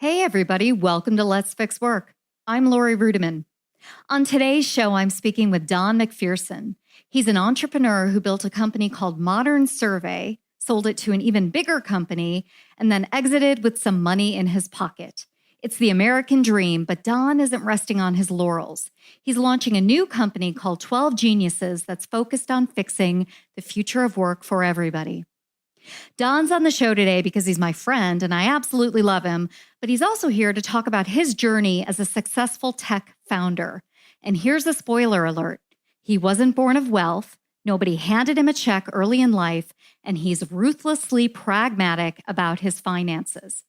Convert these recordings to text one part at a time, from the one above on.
Hey everybody, welcome to Let's Fix Work. I'm Lori Rudiman. On today's show, I'm speaking with Don MacPherson. He's an entrepreneur who built a company called Modern Survey, sold it to an even bigger company, and then exited with some money in his pocket. It's the American dream, but Don isn't resting on his laurels. He's launching a new company called 12 Geniuses that's focused on fixing the future of work for everybody. Don's on the show today because he's my friend and I absolutely love him, but he's also here to talk about his journey as a successful tech founder. And here's a spoiler alert. He wasn't born of wealth, nobody handed him a check early in life, and he's ruthlessly pragmatic about his finances.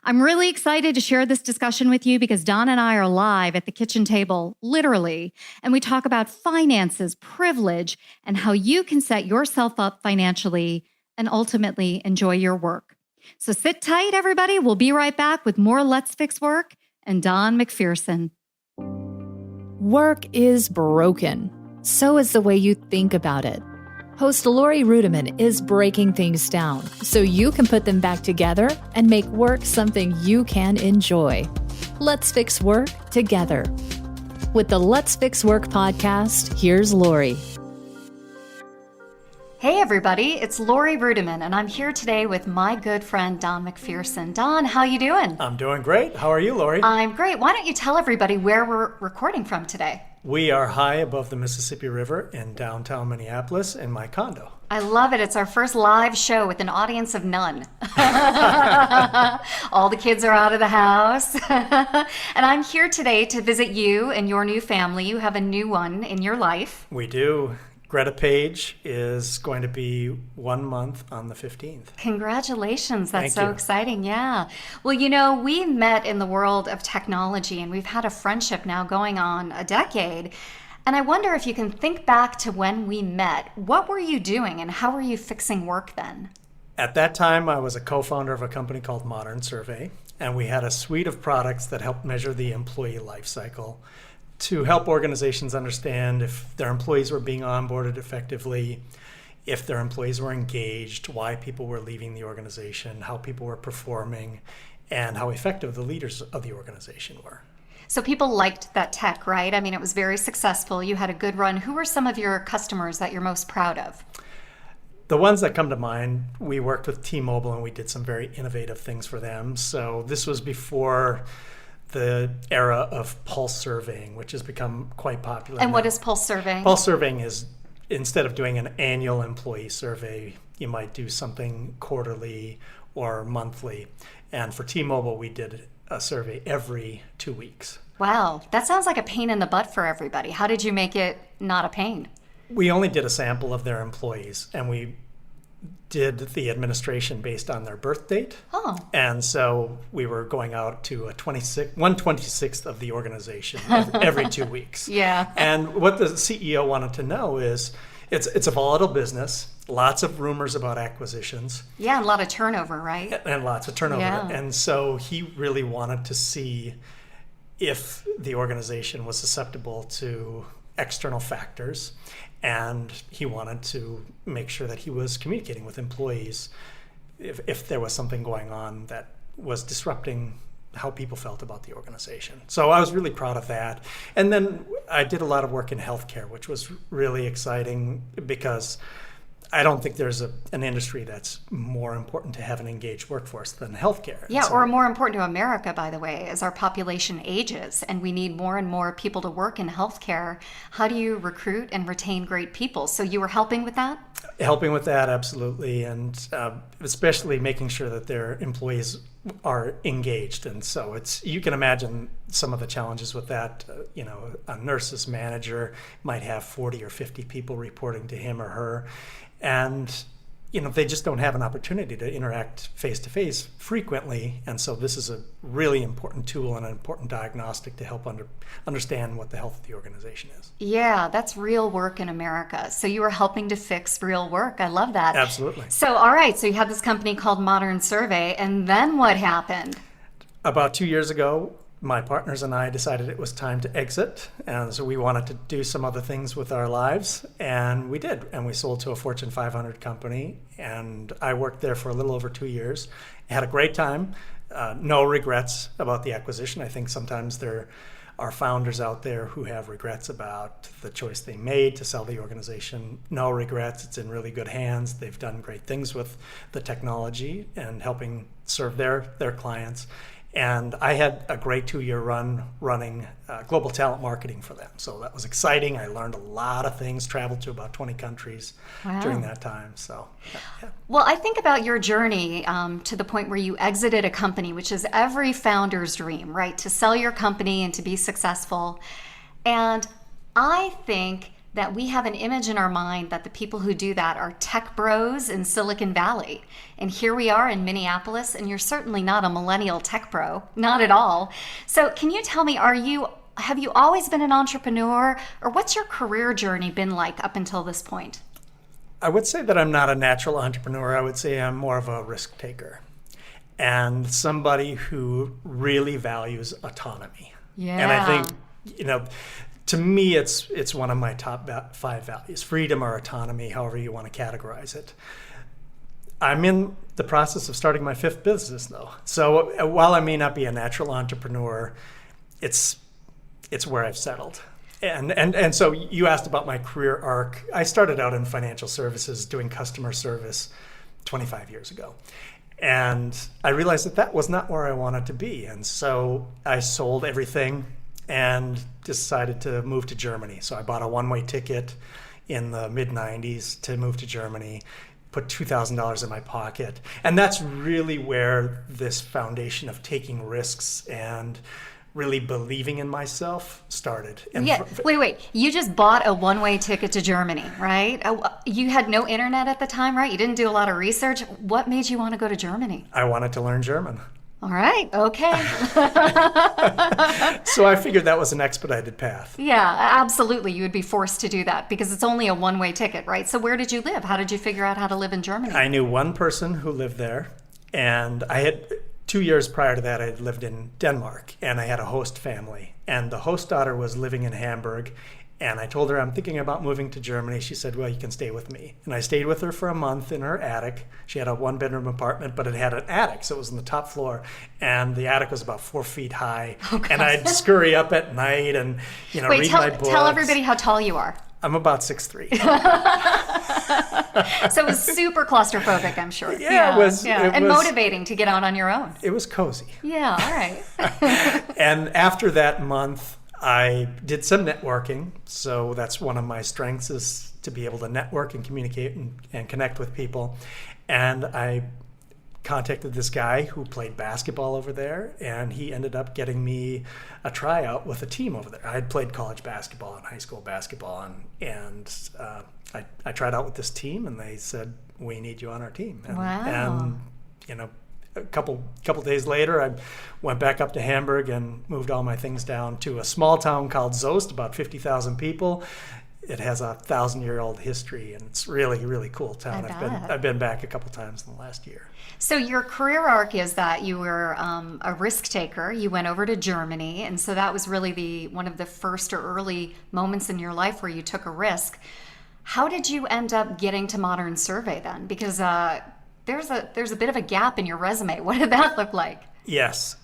I'm really excited to share this discussion with you because Don and I are live at the kitchen table, literally, and we talk about finances, privilege, and how you can set yourself up financially and ultimately enjoy your work. So sit tight, everybody. We'll be right back with more Let's Fix Work and Don MacPherson. Work is broken. So is the way you think about it. Host Lori Rudiman is breaking things down so you can put them back together and make work something you can enjoy. Let's fix work together. With the Let's Fix Work podcast, here's Lori. Hey everybody, it's Lori Rudiman, and I'm here today with my good friend Don MacPherson. Don, how you doing? I'm doing great. How are you, Lori? I'm great. Why don't you tell everybody where we're recording from today? We are high above the Mississippi River in downtown Minneapolis in my condo. I love it. It's our first live show with an audience of none. All the kids are out of the house. And I'm here today to visit you and your new family. You have a new one in your life. We do. Greta Page is going to be 1 month on the 15th. Congratulations. That's Thank so you. exciting. Yeah. Well, you know, we met in the world of technology and we've had a friendship now going on a decade. And I wonder if you can think back to when we met. What were you doing and how were you fixing work then? At that time, I was a co-founder of a company called Modern Survey, and we had a suite of products that helped measure the employee life cycle to help organizations understand if their employees were being onboarded effectively, if their employees were engaged, why people were leaving the organization, how people were performing, and how effective the leaders of the organization were. So people liked that tech, right? I mean, it was very successful. You had a good run. Who were some of your customers that you're most proud of? The ones that come to mind, we worked with T-Mobile and we did some very innovative things for them. So this was before the era of pulse surveying, which has become quite popular. And now. what is pulse surveying? Pulse surveying is, instead of doing an annual employee survey, you might do something quarterly or monthly. And for T-Mobile, we did a survey every 2 weeks. Wow, that sounds like a pain in the butt for everybody. How did you make it not a pain? We only did a sample of their employees, and we did the administration based on their birth date. Oh. And so we were going out to 1/26th of the organization every 2 weeks. Yeah. And what the CEO wanted to know is it's a volatile business, lots of rumors about acquisitions. Yeah, and a lot of turnover, right? And lots of turnover. Yeah. And so he really wanted to see if the organization was susceptible to external factors. And he wanted to make sure that he was communicating with employees if there was something going on that was disrupting how people felt about the organization. So I was really proud of that. And then I did a lot of work in healthcare, which was really exciting because I don't think there's an industry that's more important to have an engaged workforce than healthcare. Yeah, so, or more important to America, by the way, as our population ages and we need more and more people to work in healthcare. How do you recruit and retain great people? So you were helping with that? Helping with that, absolutely, and especially making sure that their employees are engaged. And so you can imagine some of the challenges with that. A nurse's manager might have 40 or 50 people reporting to him or her, and they just don't have an opportunity to interact face-to-face frequently. And so this is a really important tool and an important diagnostic to help understand what the health of the organization is. Yeah, that's real work in America. So you were helping to fix real work. I love that. Absolutely. So, all right, so you had this company called Modern Survey, and then what happened? About 2 years ago, my partners and I decided it was time to exit, and so we wanted to do some other things with our lives, and we did. And we sold to a Fortune 500 company, and I worked there for a little over 2 years. I had a great time. No regrets about the acquisition. I think sometimes there are founders out there who have regrets about the choice they made to sell the organization. No regrets. It's in really good hands. They've done great things with the technology and helping serve their clients. And I had a great 2-year run running global talent marketing for them. So that was exciting. I learned a lot of things, traveled to about 20 countries during that time. So, yeah. Well, I think about your journey to the point where you exited a company, which is every founder's dream, right? To sell your company and to be successful. And I think that we have an image in our mind that the people who do that are tech bros in Silicon Valley. And here we are in Minneapolis, and you're certainly not a millennial tech bro, not at all. So can you tell me, have you always been an entrepreneur, or what's your career journey been like up until this point? I would say that I'm not a natural entrepreneur. I would say I'm more of a risk taker and somebody who really values autonomy. Yeah. And I think, to me, it's one of my top 5 values: freedom or autonomy, however you want to categorize it. I'm in the process of starting my 5th business, though. So while I may not be a natural entrepreneur, it's where I've settled. And so you asked about my career arc. I started out in financial services doing customer service 25 years ago. And I realized that was not where I wanted to be. And so I sold everything and decided to move to Germany. So I bought a one-way ticket in the mid-90s to move to Germany, put $2,000 in my pocket. And that's really where this foundation of taking risks and really believing in myself started. And wait. You just bought a one-way ticket to Germany, right? You had no internet at the time, right? You didn't do a lot of research. What made you want to go to Germany? I wanted to learn German. All right. Okay. So I figured that was an expedited path. Yeah, absolutely. You would be forced to do that because it's only a one-way ticket, right? So where did you live? How did you figure out how to live in Germany? I knew one person who lived there, and I had 2 years prior to that, I had lived in Denmark, and I had a host family. And the host daughter was living in Hamburg, and I told her I'm thinking about moving to Germany. She said, well, you can stay with me. And I stayed with her for a month in her attic. She had a 1-bedroom apartment, but it had an attic, so it was on the top floor. And the attic was about 4 feet high. Oh, and I'd scurry up at night and read my books. Tell everybody how tall you are. I'm about 6'3". So it was super claustrophobic, I'm sure. Yeah, it was. And motivating to get out on your own. It was cozy. Yeah, all right. And after that month, I did some networking. So that's one of my strengths, is to be able to network and communicate and connect with people. And I contacted this guy who played basketball over there, and he ended up getting me a tryout with a team over there. I had played college basketball and high school basketball, and I tried out with this team, and they said, we need you on our team. And, wow. And a couple days later, I went back up to Hamburg and moved all my things down to a small town called Soest, about 50,000 people. It has a 1,000-year-old history, and it's really, really cool town. I've been back a couple times in the last year. So your career arc is that you were a risk taker. You went over to Germany, and so that was really one of the first or early moments in your life where you took a risk. How did you end up getting to Modern Survey then? Because there's a bit of a gap in your resume. What did that look like? Yes.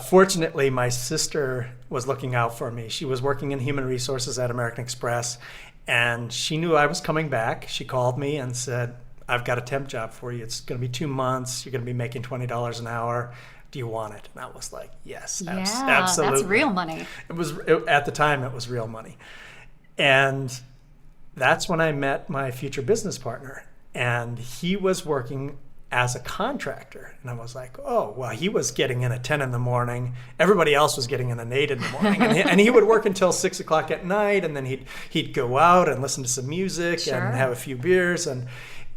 Fortunately, my sister was looking out for me. She was working in human resources at American Express, and she knew I was coming back. She called me and said, I've got a temp job for you. It's going to be 2 months. You're going to be making $20 an hour. Do you want it? And I was like, yes, absolutely. That's real money. At the time, it was real money. And that's when I met my future business partner. And he was working as a contractor. And I was like, oh, well, he was getting in at 10 in the morning. Everybody else was getting in at 8 in the morning. And he would work until 6 o'clock at night. And then he'd go out and listen to some music and have a few beers and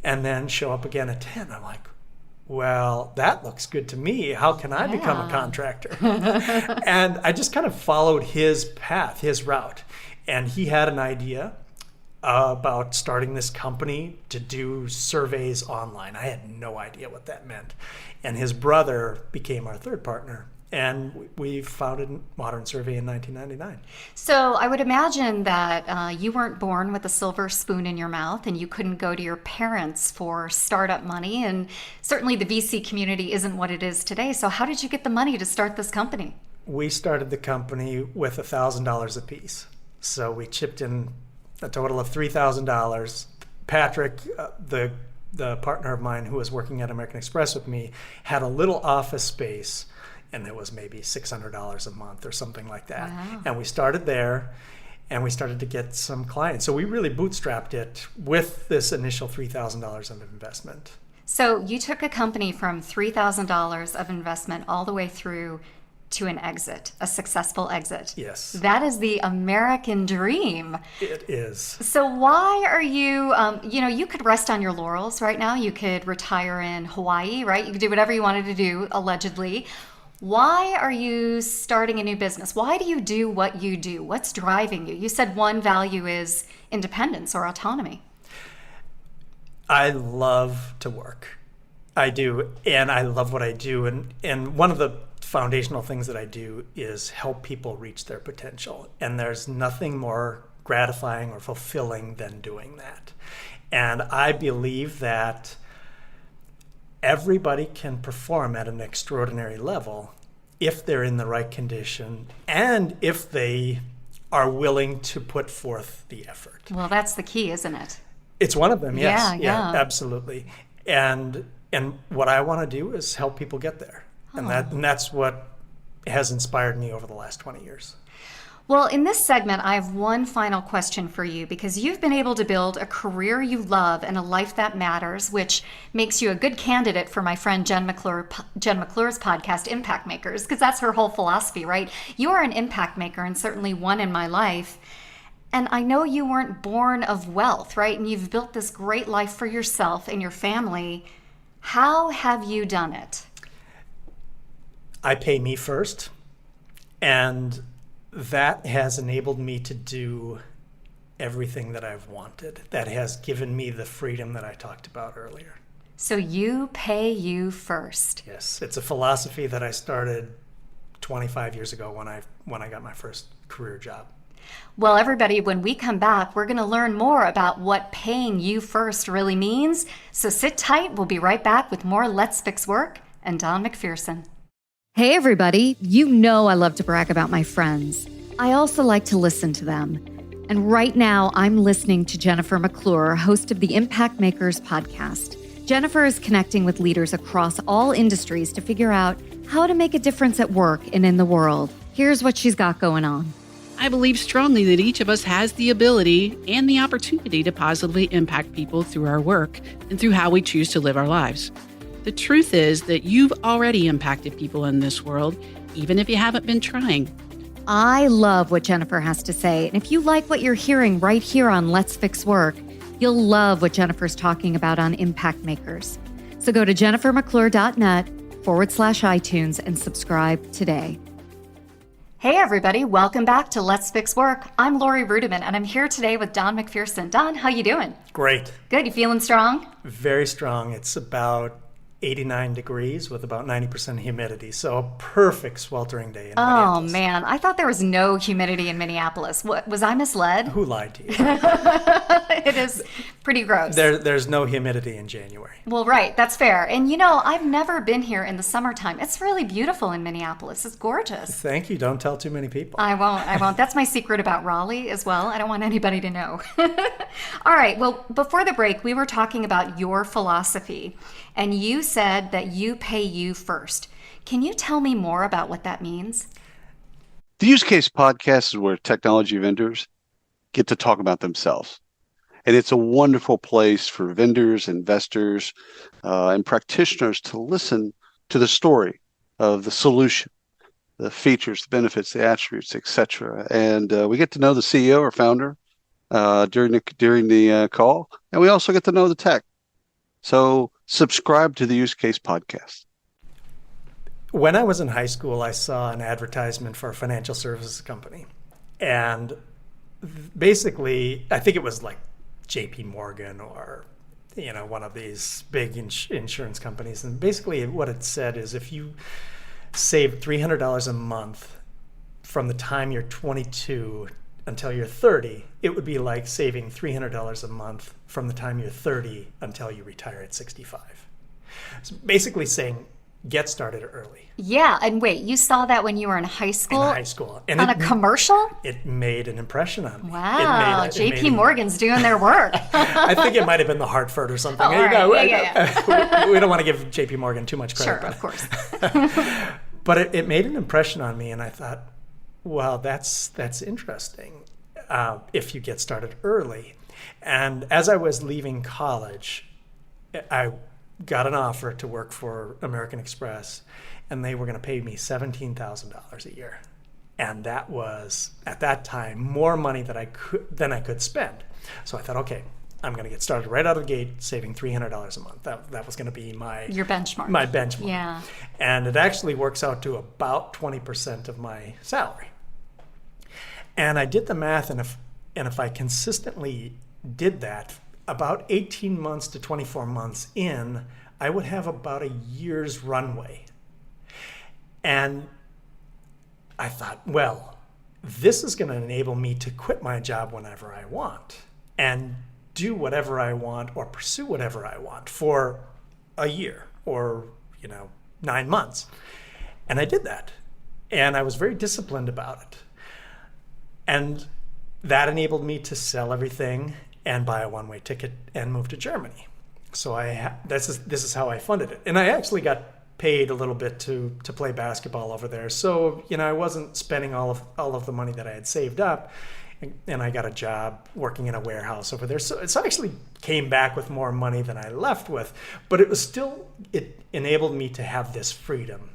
then show up again at 10. I'm like, well, that looks good to me. How can I become a contractor? And I just kind of followed his path, his route. And he had an idea about starting this company to do surveys online. I had no idea what that meant. And his brother became our third partner. And we founded Modern Survey in 1999. So I would imagine that you weren't born with a silver spoon in your mouth and you couldn't go to your parents for startup money. And certainly the VC community isn't what it is today. So how did you get the money to start this company? We started the company with $1,000 apiece. So we chipped in a total of $3,000. Patrick, the partner of mine who was working at American Express with me, had a little office space, and it was maybe $600 a month or something like that. Wow. And we started there, and we started to get some clients. So we really bootstrapped it with this initial $3,000 of investment. So you took a company from $3,000 of investment all the way through to an exit, a successful exit. Yes. That is the American dream. It is. So why are you, you could rest on your laurels right now. You could retire in Hawaii, right? You could do whatever you wanted to do, allegedly. Why are you starting a new business? Why do you do what you do? What's driving you? You said one value is independence or autonomy. I love to work. I do, and I love what I do. And one of the foundational things that I do is help people reach their potential. And there's nothing more gratifying or fulfilling than doing that. And I believe that everybody can perform at an extraordinary level if they're in the right condition and if they are willing to put forth the effort. Well, that's the key, isn't it? It's one of them, yes. Yeah. Absolutely. And what I want to do is help people get there. And that's what has inspired me over the last 20 years. Well, in this segment, I have one final question for you because you've been able to build a career you love and a life that matters, which makes you a good candidate for my friend Jen McClure's podcast, Impact Makers, because that's her whole philosophy, right? You are an impact maker and certainly one in my life. And I know you weren't born of wealth, right? And you've built this great life for yourself and your family. How have you done it? I pay me first, and that has enabled me to do everything that I've wanted. That has given me the freedom that I talked about earlier. So you pay you first. Yes, it's a philosophy that I started 25 years ago when I got my first career job. Well, everybody, when we come back, we're going to learn more about what paying you first really means. So sit tight. We'll be right back with more Let's Fix Work and Don MacPherson. Hey, everybody. You know I love to brag about my friends. I also like to listen to them. And right now, I'm listening to Jennifer McClure, host of the Impact Makers podcast. Jennifer is connecting with leaders across all industries to figure out how to make a difference at work and in the world. Here's what she's got going on. I believe strongly that each of us has the ability and the opportunity to positively impact people through our work and through how we choose to live our lives. The truth is that you've already impacted people in this world, even if you haven't been trying. I love what Jennifer has to say. And if you like what you're hearing right here on Let's Fix Work, you'll love what Jennifer's talking about on Impact Makers. So go to jennifermcclure.net/iTunes and subscribe today. Hey everybody, welcome back to Let's Fix Work. I'm Lori Rudiman and I'm here today with Don MacPherson. Don, how you doing? Great. Good, you feeling strong? Very strong. It's about 89 degrees with about 90% humidity. So a perfect sweltering day in Minneapolis. Oh man, I thought there was no humidity in Minneapolis. What, was I misled? Who lied to you? It is pretty gross. There's no humidity in January. Well, right, that's fair. And you know, I've never been here in the summertime. It's really beautiful in Minneapolis. It's gorgeous. Thank you. Don't tell too many people. I won't. That's my secret about Raleigh as well. I don't want anybody to know. All right, well, before the break, we were talking about your philosophy. And you said that you pay you first. Can you tell me more about what that means? The Use Case podcast is where technology vendors get to talk about themselves. And it's a wonderful place for vendors, investors, and practitioners to listen to the story of the solution, the features, the benefits, the attributes, etc. And we get to know the CEO or founder during the call, and we also get to know the tech. So subscribe to the Use Case podcast. When I was in high school, I saw an advertisement for a financial services company. And basically, I think it was like JP Morgan or, one of these big insurance companies. And basically what it said is if you save $300 a month from the time you're 22 until you're 30, it would be like saving $300 a month from the time you're 30 until you retire at 65. So basically saying, get started early. Yeah, and wait, you saw that when you were in high school? In high school. And on a commercial? It made an impression on me. Wow, JP Morgan's doing their work. I think it might have been the Hartford or something. Oh, yeah. We don't want to give JP Morgan too much credit. Sure, of course. But it made an impression on me, and I thought, well, that's interesting if you get started early. And as I was leaving college, I got an offer to work for American Express, and they were going to pay me $17,000 a year. And that was, at that time, more money than I could spend. So I thought, okay, I'm going to get started right out of the gate saving $300 a month. That was going to be your benchmark. My benchmark. Yeah. And it actually works out to about 20% of my salary. And I did the math, and if I consistently did that, about 18 months to 24 months in, I would have about a year's runway. And I thought, well, this is going to enable me to quit my job whenever I want and do whatever I want or pursue whatever I want for a year or 9 months. And I did that. And I was very disciplined about it. And that enabled me to sell everything and buy a one-way ticket and move to Germany. So this is how I funded it. And I actually got paid a little bit to play basketball over there. So, I wasn't spending all of the money that I had saved up. And I got a job working in a warehouse over there. So it actually came back with more money than I left with. But it enabled me to have this freedom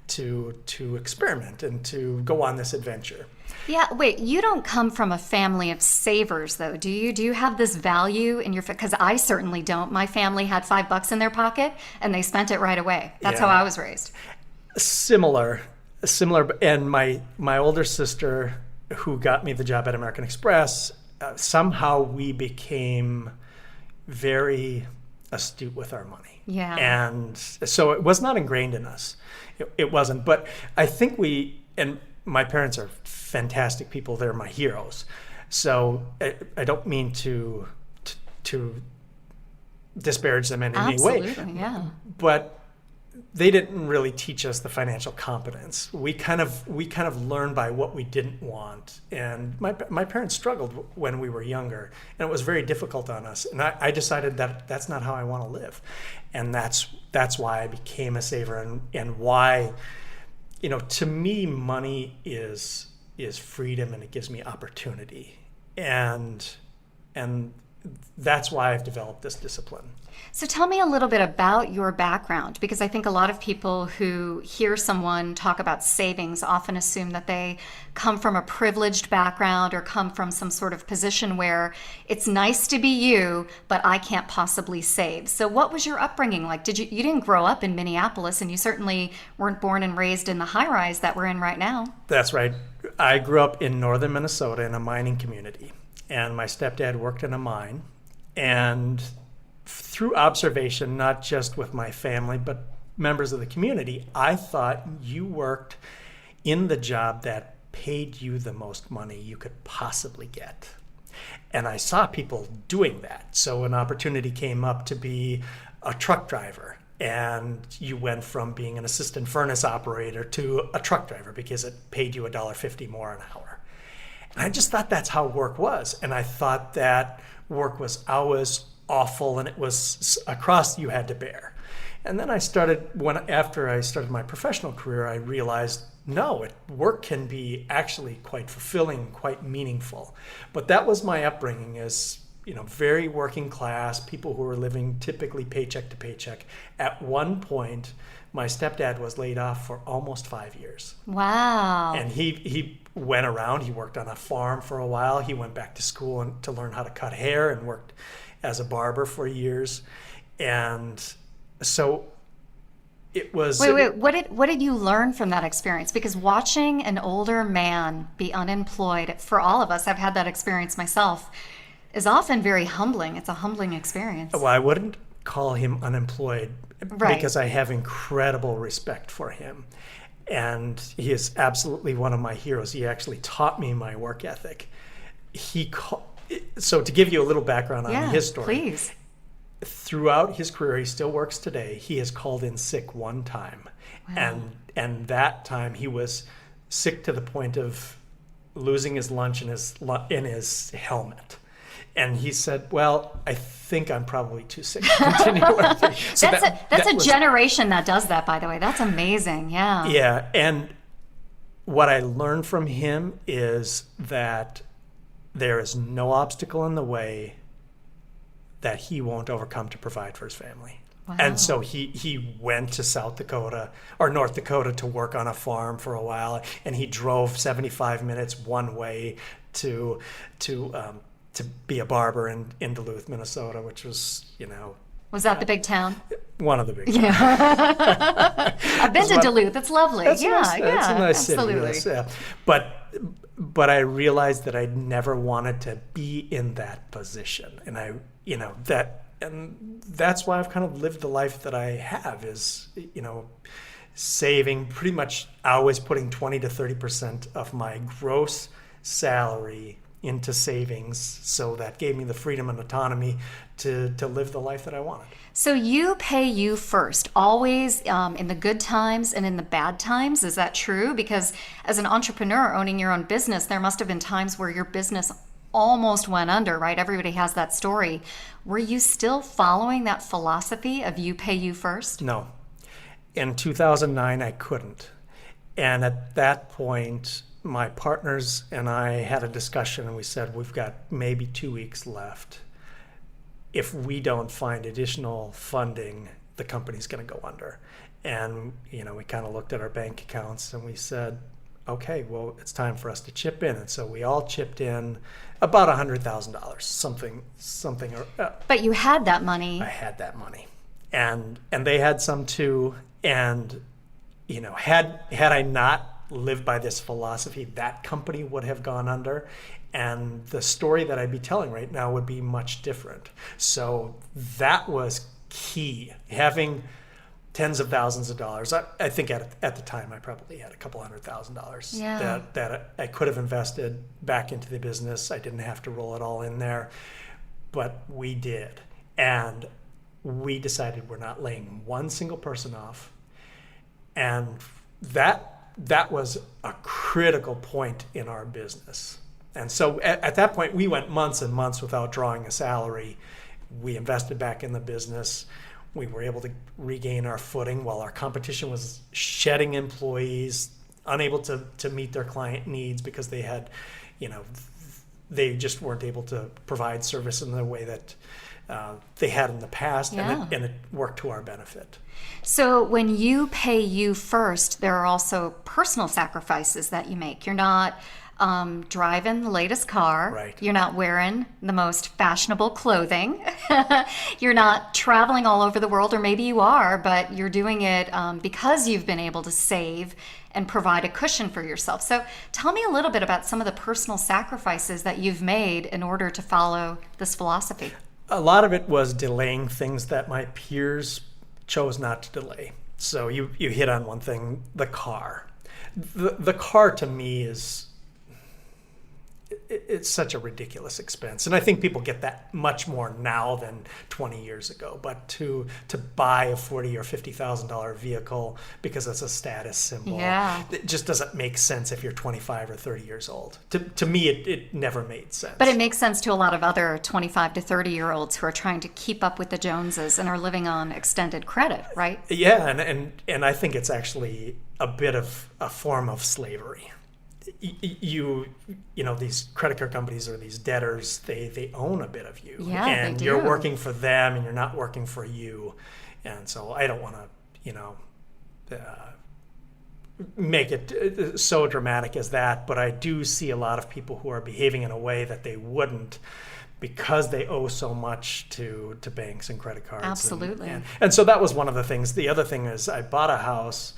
to experiment and to go on this adventure. Yeah, wait, you don't come from a family of savers, though, do you? Do you have this value in your, because I certainly don't. My family had $5 in their pocket, and they spent it right away. That's how I was raised. Similar, and my older sister, who got me the job at American Express, somehow we became very astute with our money. Yeah. And so it was not ingrained in us. It wasn't. But I think and my parents are fantastic people. They're my heroes. So I don't mean to disparage them in any way. Absolutely, yeah. But they didn't really teach us the financial competence. We kind of learned by what we didn't want. And my parents struggled when we were younger, and it was very difficult on us. And I decided that that's not how I want to live. And that's why I became a saver, and why, to me, money is freedom, and it gives me opportunity. And that's why I've developed this discipline. So tell me a little bit about your background, because I think a lot of people who hear someone talk about savings often assume that they come from a privileged background or come from some sort of position where it's nice to be you, but I can't possibly save. So what was your upbringing like? You didn't grow up in Minneapolis, and you certainly weren't born and raised in the high-rise that we're in right now. That's right. I grew up in northern Minnesota in a mining community, and my stepdad worked in a mine. And through observation, not just with my family, but members of the community, I thought you worked in the job that paid you the most money you could possibly get. And I saw people doing that. So an opportunity came up to be a truck driver, and you went from being an assistant furnace operator to a truck driver because it paid you $1.50 more an hour. And I just thought that's how work was. And I thought that work was always awful, and it was a cross you had to bear. And then after I started my professional career, I realized, no, work can be actually quite fulfilling, quite meaningful. But that was my upbringing, as very working class, people who were living typically paycheck to paycheck. At one point, my stepdad was laid off for almost 5 years. Wow. And he went around. He worked on a farm for a while. He went back to school to learn how to cut hair, and worked as a barber for years. And so it was... Wait, what did you learn from that experience? Because watching an older man be unemployed, for all of us, I've had that experience myself, is often very humbling. It's a humbling experience. Well, I wouldn't call him unemployed, right, because I have incredible respect for him. and he is absolutely one of my heroes. He actually taught me my work ethic. So to give you a little background on his story, please. Throughout his career, he still works today. He has called in sick one time, and that time he was sick to the point of losing his lunch in his helmet. And he said, "Well, I think I'm probably too sick to continue working." So that's a generation that does that, by the way. That's amazing. Yeah. Yeah, and what I learned from him is that there is no obstacle in the way that he won't overcome to provide for his family. Wow. And so he went to South Dakota or North Dakota to work on a farm for a while, and he drove 75 minutes one way to be a barber in Duluth, Minnesota, which was, Was that the big town? one of the big towns. Yeah. I've been to Duluth. It's lovely. It's a yeah, nice, yeah, it's a nice absolutely. city. Yes, yeah. But I realized that I never wanted to be in that position, and that's why I've kind of lived the life that I have. Is saving pretty much always putting 20 to 30% of my gross salary into savings, so that gave me the freedom and autonomy to live the life that I wanted. So you pay you first, always in the good times and in the bad times. Is that true? Because as an entrepreneur owning your own business, there must have been times where your business almost went under, right? Everybody has that story. Were you still following that philosophy of you pay you first? No. In 2009, I couldn't. And at that point, my partners and I had a discussion, and we said, we've got maybe 2 weeks left. If we don't find additional funding, the company's going to go under. And, we kind of looked at our bank accounts and we said, okay, well, it's time for us to chip in. And so we all chipped in about $100,000, something. But you had that money. I had that money. And they had some too. And, had I not lived by this philosophy, that company would have gone under, and the story that I'd be telling right now would be much different. So that was key. Having tens of thousands of dollars. I think at the time I probably had a couple $100,000 that I could have invested back into the business. I didn't have to roll it all in there, but we did. And we decided we're not laying one single person off. And that was a critical point in our business. And so at that point, we went months and months without drawing a salary. We invested back in the business. We were able to regain our footing while our competition was shedding employees, unable to meet their client needs because they had, they just weren't able to provide service in the way that they had in the past, and it worked to our benefit. So when you pay you first, there are also personal sacrifices that you make. You're not driving the latest car. Right. You're not wearing the most fashionable clothing. You're not traveling all over the world, or maybe you are, but you're doing it because you've been able to save and provide a cushion for yourself. So tell me a little bit about some of the personal sacrifices that you've made in order to follow this philosophy. A lot of it was delaying things that my peers chose not to delay. So you hit on one thing, the car. The car to me is, it's such a ridiculous expense. And I think people get that much more now than 20 years ago. But to buy a $40,000 or $50,000 vehicle because it's a status symbol, it just doesn't make sense if you're 25 or 30 years old. To me, it never made sense. But it makes sense to a lot of other 25 to 30-year-olds who are trying to keep up with the Joneses and are living on extended credit, right? Yeah, and I think it's actually a bit of a form of slavery. These credit card companies or these debtors, they own a bit of you. Yeah, and they do. You're working for them and you're not working for you. And so I don't want to, make it so dramatic as that, but I do see a lot of people who are behaving in a way that they wouldn't because they owe so much to banks and credit cards. Absolutely. And so that was one of the things. The other thing is I bought a house,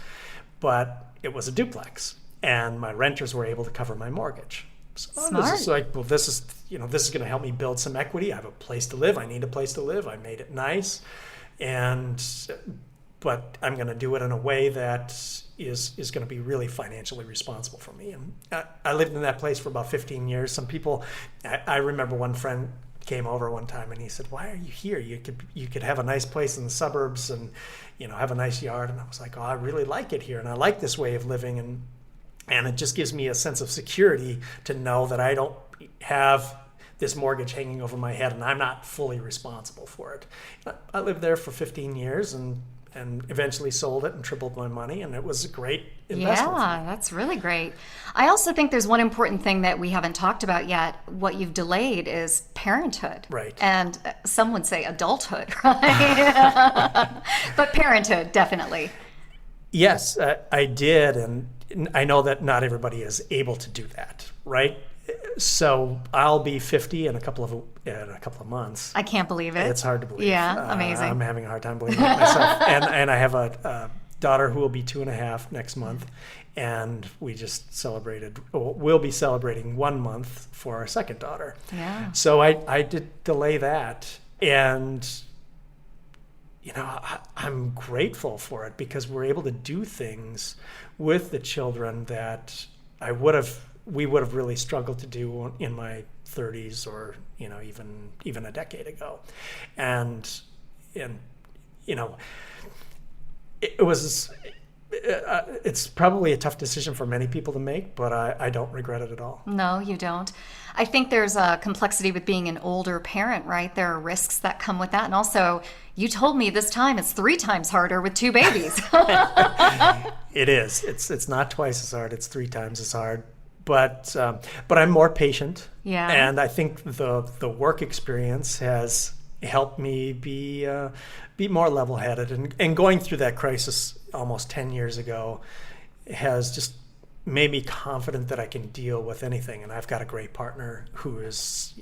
but it was a duplex. And my renters were able to cover my mortgage. So Smart. This is like, well, this is going to help me build some equity. I have a place to live. I need a place to live. I made it nice. And but I'm going to do it in a way that is going to be really financially responsible for me. And I lived in that place for about 15 years. Some people, I remember one friend came over one time and he said, "Why are you here? You could have a nice place in the suburbs and, have a nice yard." And I was like, "Oh, I really like it here, and I like this way of living, and it just gives me a sense of security to know that I don't have this mortgage hanging over my head and I'm not fully responsible for it." I lived there for 15 years and eventually sold it and tripled my money, and it was a great investment. Yeah, that's really great. I also think there's one important thing that we haven't talked about yet. What you've delayed is parenthood. Right. And some would say adulthood, right? But parenthood, definitely. Yes, I did, and I know that not everybody is able to do that, right? So I'll be 50 in a couple of months. I can't believe it. It's hard to believe. Yeah, amazing. I'm having a hard time believing it myself. and I have a daughter who will be 2.5 next month, and we just celebrated. We'll be celebrating 1 month for our second daughter. Yeah. So I did delay that, and I'm grateful for it because we're able to do things with the children that we would have really struggled to do in my 30s or even a decade ago. And it was it's probably a tough decision for many people to make, but I don't regret it at all. No, you don't. I think there's a complexity with being an older parent, right? There are risks that come with that. And also, you told me this time it's 3 times harder with 2 babies. It is. It's not twice as hard. It's 3 times as hard. But I'm more patient. Yeah. And I think the work experience has helped me be more level-headed. And going through that crisis almost 10 years ago has just made me confident that I can deal with anything. And I've got a great partner who is,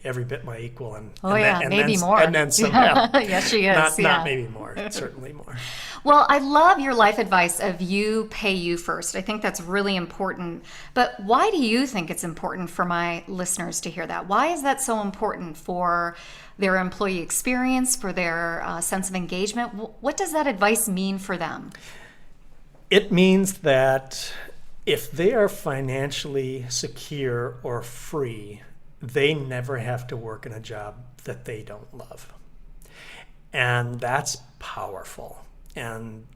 every bit my equal. Maybe more. And then some. Yeah. Yes, she is. Not maybe more, certainly more. Well, I love your life advice of you pay you first. I think that's really important. But why do you think it's important for my listeners to hear that? Why is that so important for their employee experience, for their sense of engagement? What does that advice mean for them? It means that if they are financially secure or free, they never have to work in a job that they don't love. And that's powerful. And,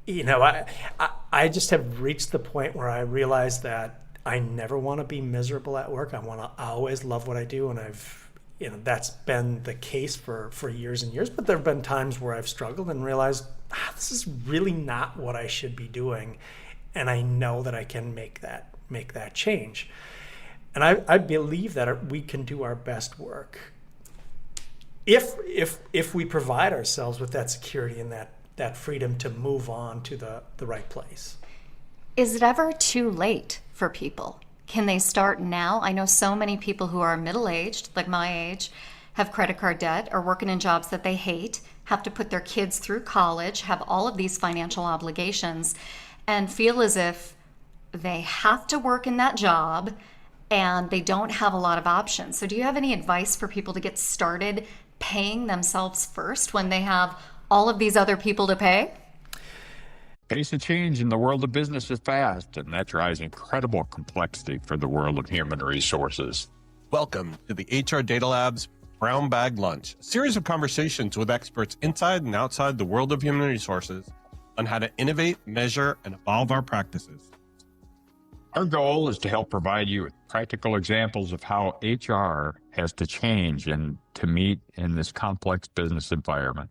I just have reached the point where I realize that I never want to be miserable at work. I want to always love what I do. And that's been the case for years and years. But there have been times where I've struggled and realized, this is really not what I should be doing. And I know that I can make that change. And I believe that we can do our best work if we provide ourselves with that security and that freedom to move on to the right place. Is it ever too late for people? Can they start now? I know so many people who are middle-aged, like my age, have credit card debt, are working in jobs that they hate, have to put their kids through college, have all of these financial obligations, and feel as if they have to work in that job and they don't have a lot of options. So do you have any advice for people to get started paying themselves first when they have all of these other people to pay? Pace of change in the world of business is fast, and that drives incredible complexity for the world of human resources. Welcome to the HR Data Lab's Brown Bag Lunch, a series of conversations with experts inside and outside the world of human resources on how to innovate, measure, and evolve our practices. Our goal is to help provide you with practical examples of how HR has to change and to meet in this complex business environment.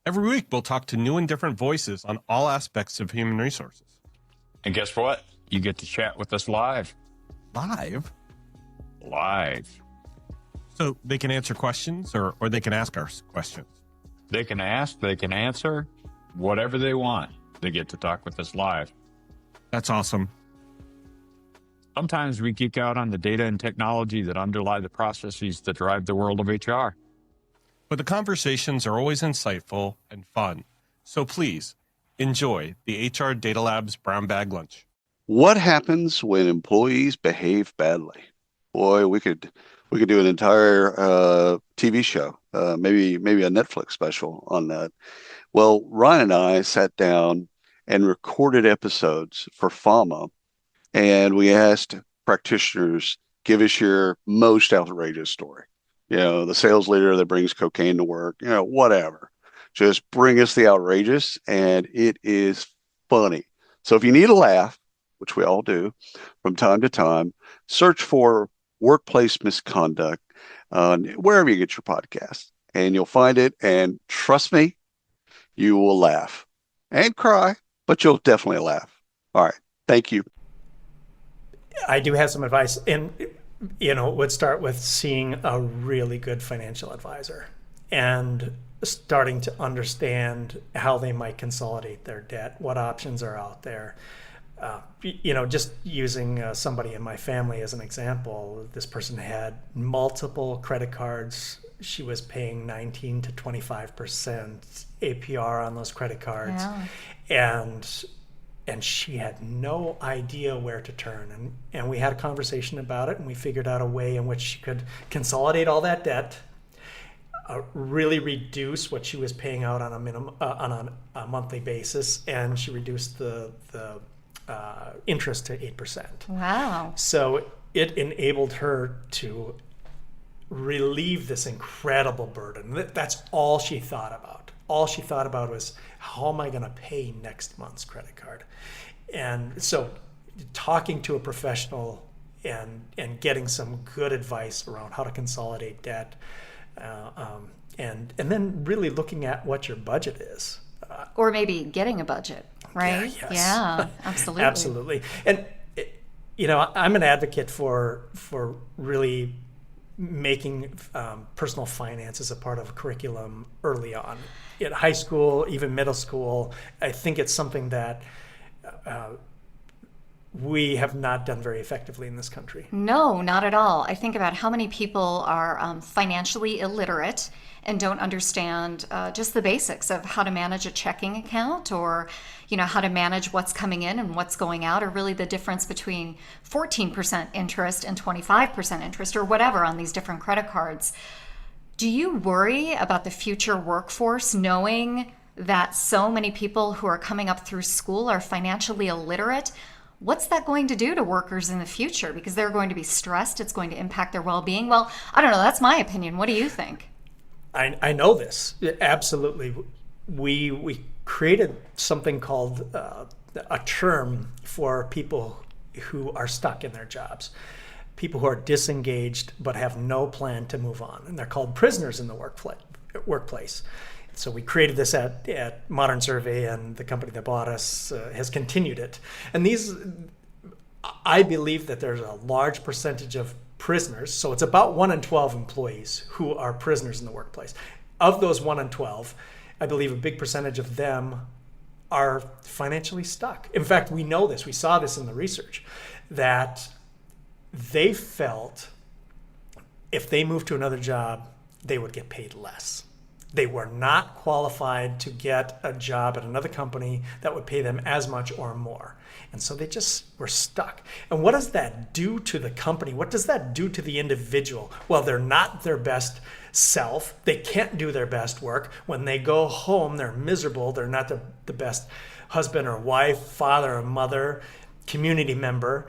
Every week, we'll talk to new and different voices on all aspects of human resources. And guess what? You get to chat with us live. Live? Live. So they can answer questions or they can ask us questions? They can ask, they can answer, whatever they want. They get to talk with us live. That's awesome. Sometimes we geek out on the data and technology that underlie the processes that drive the world of HR. But the conversations are always insightful and fun. So please enjoy the HR Data Lab's Brown Bag Lunch. What happens when employees behave badly? Boy, we could do an entire TV show maybe a Netflix special on that. Well, Ryan and I sat down and recorded episodes for FAMA, and we asked practitioners, give us your most outrageous story. The sales leader that brings cocaine to work, whatever. Just bring us the outrageous, and it is funny. So if you need a laugh, which we all do from time to time, search for Workplace Misconduct wherever you get your podcast, and you'll find it. And trust me, you will laugh and cry, but you'll definitely laugh. All right. Thank you. I do have some advice, and it would start with seeing a really good financial advisor and starting to understand how they might consolidate their debt, what options are out there. Just using somebody in my family as an example, this person had multiple credit cards. She was paying 19 to 25% APR on those credit cards. Yeah. And she had no idea where to turn. And we had a conversation about it, and we figured out a way in which she could consolidate all that debt, really reduce what she was paying out on a monthly basis, and she reduced the interest to 8%. Wow. So it enabled her to relieve this incredible burden. That's all she thought about. All she thought about was, how am I going to pay next month's credit card? And so talking to a professional and getting some good advice around how to consolidate debt, and then really looking at what your budget is. Or maybe getting a budget, right? Yeah, yes. Yeah, absolutely. Absolutely. And, I'm an advocate for really making personal finances a part of a curriculum early on. In high school, even middle school, I think it's something that we have not done very effectively in this country. No, not at all. I think about how many people are financially illiterate and don't understand just the basics of how to manage a checking account, or how to manage what's coming in and what's going out, or really the difference between 14% interest and 25% interest or whatever on these different credit cards. Do you worry about the future workforce knowing that so many people who are coming up through school are financially illiterate? What's that going to do to workers in the future? Because they're going to be stressed. It's going to impact their well-being. Well, I don't know. That's my opinion. What do you think? I know this. Absolutely. We created something called a term for people who are stuck in their jobs, people who are disengaged but have no plan to move on. And they're called prisoners in the workplace. So we created this at Modern Survey, and the company that bought us has continued it. And I believe that there's a large percentage of prisoners, so it's about 1 in 12 employees who are prisoners in the workplace. Of those 1 in 12, I believe a big percentage of them are financially stuck. In fact, we know this, we saw this in the research, that they felt if they moved to another job, they would get paid less. They were not qualified to get a job at another company that would pay them as much or more. And so they just were stuck. And what does that do to the company? What does that do to the individual? Well, they're not their best self. They can't do their best work. When they go home, they're miserable. They're not the best husband or wife, father or mother, community member.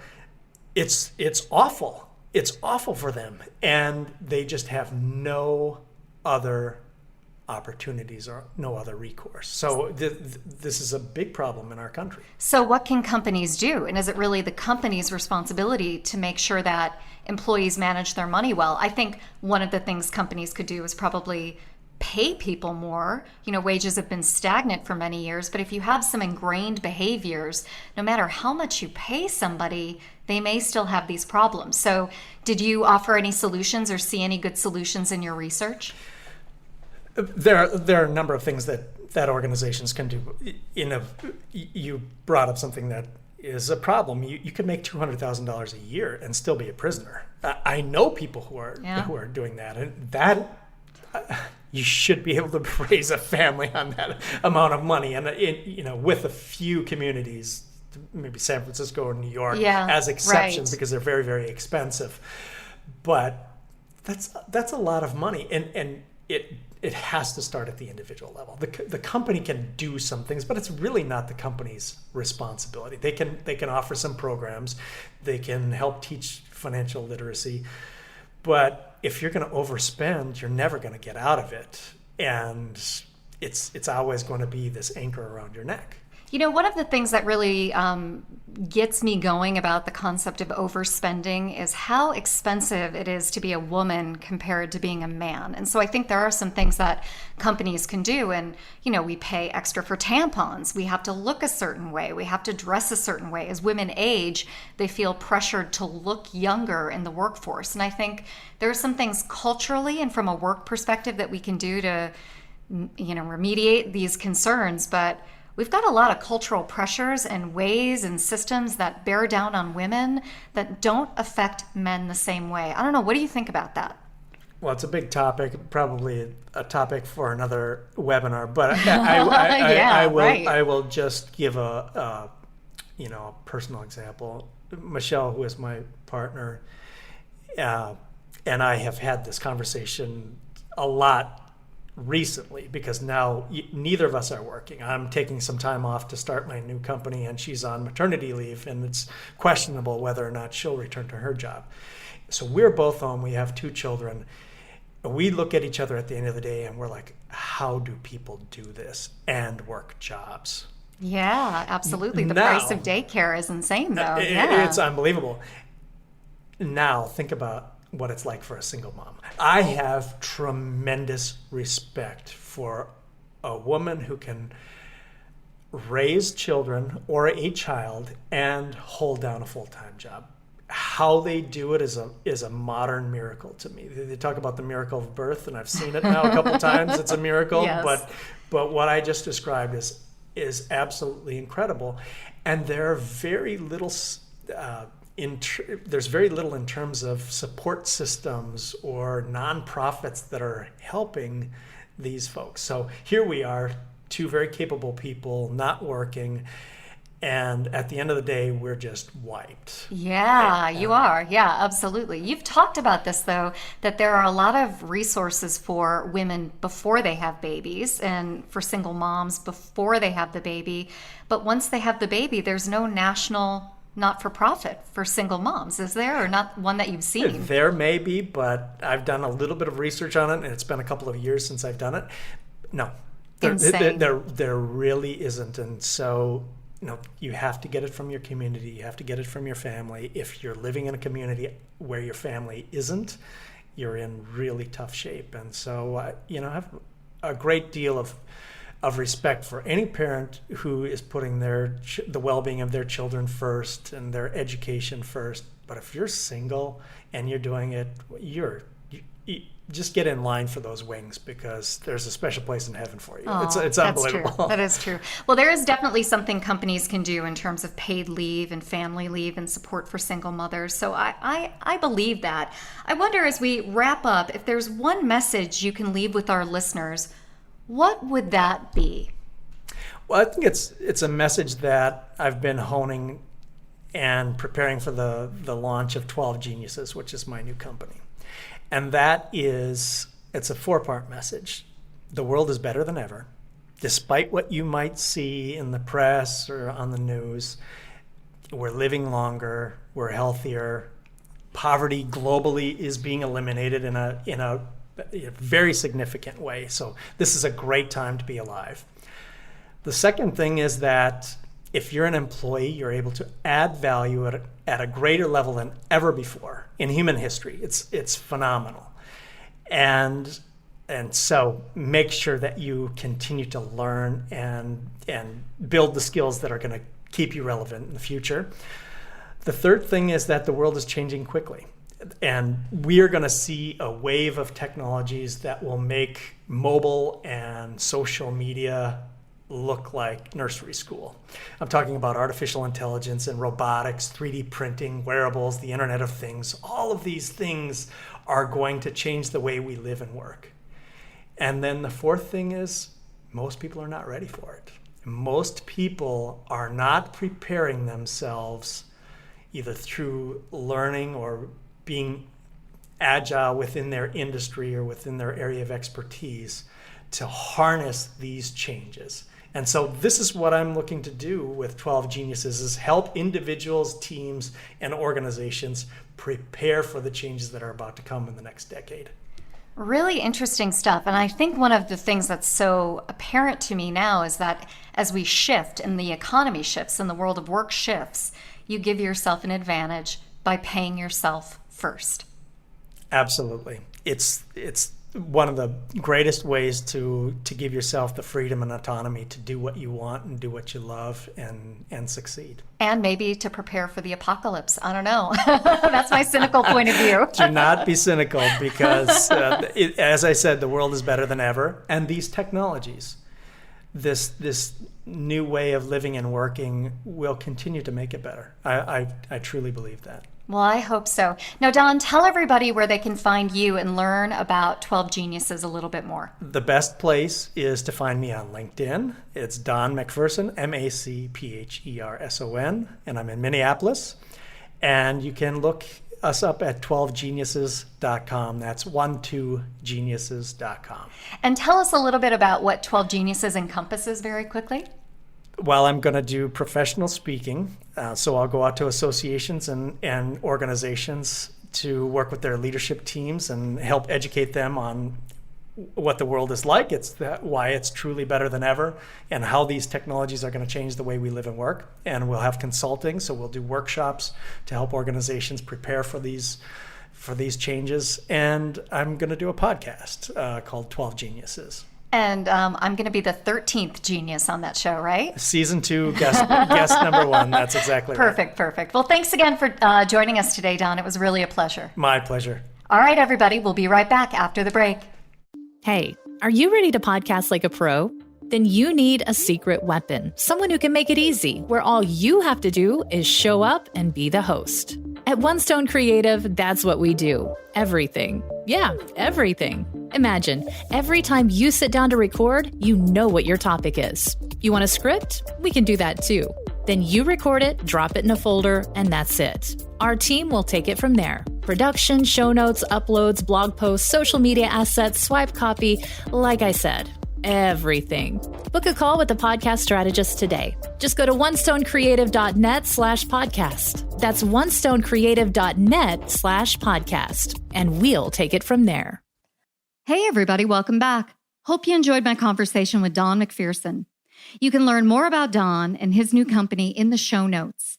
It's awful. It's awful for them. And they just have no other opportunities or no other recourse. So this is a big problem in our country. So what can companies do? And is it really the company's responsibility to make sure that employees manage their money well? I think one of the things companies could do is probably pay people more. Wages have been stagnant for many years, but if you have some ingrained behaviors, no matter how much you pay somebody, they may still have these problems. So did you offer any solutions or see any good solutions in your research? There are a number of things that organizations can do. You brought up something that is a problem. You can make $200,000 a year and still be a prisoner. I know people who are doing that, and that you should be able to raise a family on that amount of money. And with a few communities, maybe San Francisco or New York, as exceptions, because they're very, very expensive. But that's a lot of money, and it has to start at the individual level. The company can do some things, but it's really not the company's responsibility. They can offer some programs, they can help teach financial literacy, but if you're going to overspend, you're never going to get out of it, and it's always going to be this anchor around your neck. You know, one of the things that really gets me going about the concept of overspending is how expensive it is to be a woman compared to being a man. And so I think there are some things that companies can do. And, you know, we pay extra for tampons. We have to look a certain way. We have to dress a certain way. As women age, they feel pressured to look younger in the workforce. And I think there are some things culturally and from a work perspective that we can do to, you know, remediate these concerns. But we've got a lot of cultural pressures and ways and systems that bear down on women that don't affect men the same way. I don't know. What do you think about that? Well, it's a big topic, probably a topic for another webinar. But I will just give a personal example. Michelle, who is my partner, and I have had this conversation a lot recently, because now neither of us are working. I'm taking some time off to start my new company, and she's on maternity leave, and it's questionable whether or not she'll return to her job. So we're both home. We have 2 children. We look at each other at the end of the day and we're like, how do people do this and work jobs? Yeah, absolutely. The price of daycare is insane, though. It's unbelievable. Now think about what it's like for a single mom. I have tremendous respect for a woman who can raise children or a child and hold down a full-time job. How they do it is a modern miracle to me. They talk about the miracle of birth, and I've seen it now a couple times. It's a miracle, yes. But what I just described is absolutely incredible, and there are very little. There's very little in terms of support systems or nonprofits that are helping these folks. So here we are, 2 very capable people not working, and at the end of the day, we're just wiped. Yeah, you are. Yeah, absolutely. You've talked about this, though, that there are a lot of resources for women before they have babies and for single moms before they have the baby. But once they have the baby, there's no national not-for-profit for single moms, is there, or not one that you've seen? There may be, but I've done a little bit of research on it, and it's been a couple of years since I've done it. No, there really isn't, and so you have to get it from your community. You have to get it from your family. If you're living in a community where your family isn't, you're in really tough shape. And so, I have a great deal of respect for any parent who is putting the well-being of their children first and their education first. But if you're single and you're doing it, you just get in line for those wings, because there's a special place in heaven for you. It's unbelievable. True. That is true. Well, there is definitely something companies can do in terms of paid leave and family leave and support for single mothers. So I believe that. I wonder, as we wrap up, if there's one message you can leave with our listeners, what would that be? Well, I think it's a message that I've been honing and preparing for the launch of 12 Geniuses, which is my new company. And that is, it's a 4-part message. The world is better than ever. Despite what you might see in the press or on the news, we're living longer, we're healthier. Poverty globally is being eliminated in a very significant way. So this is a great time to be alive. The second thing is that if you're an employee, you're able to add value at a greater level than ever before in human history. It's phenomenal. And so make sure that you continue to learn and build the skills that are going to keep you relevant in the future. The third thing is that the world is changing quickly. And we are going to see a wave of technologies that will make mobile and social media look like nursery school. I'm talking about artificial intelligence and robotics, 3D printing, wearables, the Internet of Things. All of these things are going to change the way we live and work. And then the fourth thing is most people are not ready for it. Most people are not preparing themselves either through learning or being agile within their industry or within their area of expertise to harness these changes. And so this is what I'm looking to do with 12 Geniuses, is help individuals, teams, and organizations prepare for the changes that are about to come in the next decade. Really interesting stuff. And I think one of the things that's so apparent to me now is that as we shift and the economy shifts and the world of work shifts, you give yourself an advantage by paying yourself first. Absolutely. It's one of the greatest ways to give yourself the freedom and autonomy to do what you want and do what you love and succeed. And maybe to prepare for the apocalypse. I don't know. That's my cynical point of view. Do not be cynical, because as I said, the world is better than ever. And these technologies, this new way of living and working will continue to make it better. I truly believe that. Well, I hope so. Now, Don, tell everybody where they can find you and learn about 12 Geniuses a little bit more. The best place is to find me on LinkedIn. It's Don MacPherson, MacPherson, and I'm in Minneapolis. And you can look us up at 12geniuses.com. That's 12geniuses.com. And tell us a little bit about what 12 Geniuses encompasses very quickly. Well, I'm going to do professional speaking. So I'll go out to associations and organizations to work with their leadership teams and help educate them on what the world is like. Why it's truly better than ever, and how these technologies are going to change the way we live and work. And we'll have consulting. So we'll do workshops to help organizations prepare for these changes. And I'm going to do a podcast called 12 Geniuses. And I'm going to be the 13th genius on that show, right? Season 2, guest number 1. That's exactly right. Perfect. Well, thanks again for joining us today, Don. It was really a pleasure. My pleasure. All right, everybody. We'll be right back after the break. Hey, are you ready to podcast like a pro? Then you need a secret weapon, someone who can make it easy, where all you have to do is show up and be the host. At One Stone Creative, that's what we do. Everything. Yeah, everything. Imagine, every time you sit down to record, you know what your topic is. You want a script? We can do that too. Then you record it, drop it in a folder, and that's it. Our team will take it from there. Production, show notes, uploads, blog posts, social media assets, swipe copy, like I said. Everything. Book a call with a podcast strategist today. Just go to onestonecreative.net/podcast. That's onestonecreative.net/podcast. And we'll take it from there. Hey, everybody. Welcome back. Hope you enjoyed my conversation with Don MacPherson. You can learn more about Don and his new company in the show notes.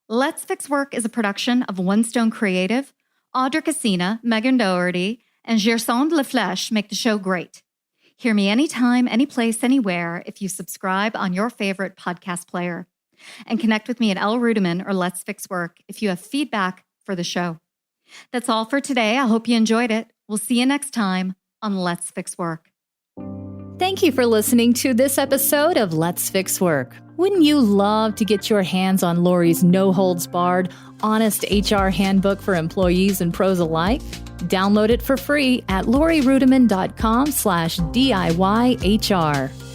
Let's Fix Work is a production of One Stone Creative. Audra Cassina, Megan Doherty, and Gerson Leflèche make the show great. Hear me anytime, any place, anywhere if you subscribe on your favorite podcast player. And connect with me at L. Rudiman or Let's Fix Work if you have feedback for the show. That's all for today. I hope you enjoyed it. We'll see you next time on Let's Fix Work. Thank you for listening to this episode of Let's Fix Work. Wouldn't you love to get your hands on Lori's no-holds-barred, honest HR handbook for employees and pros alike? Download it for free at lorirudiman.com/DIYHR.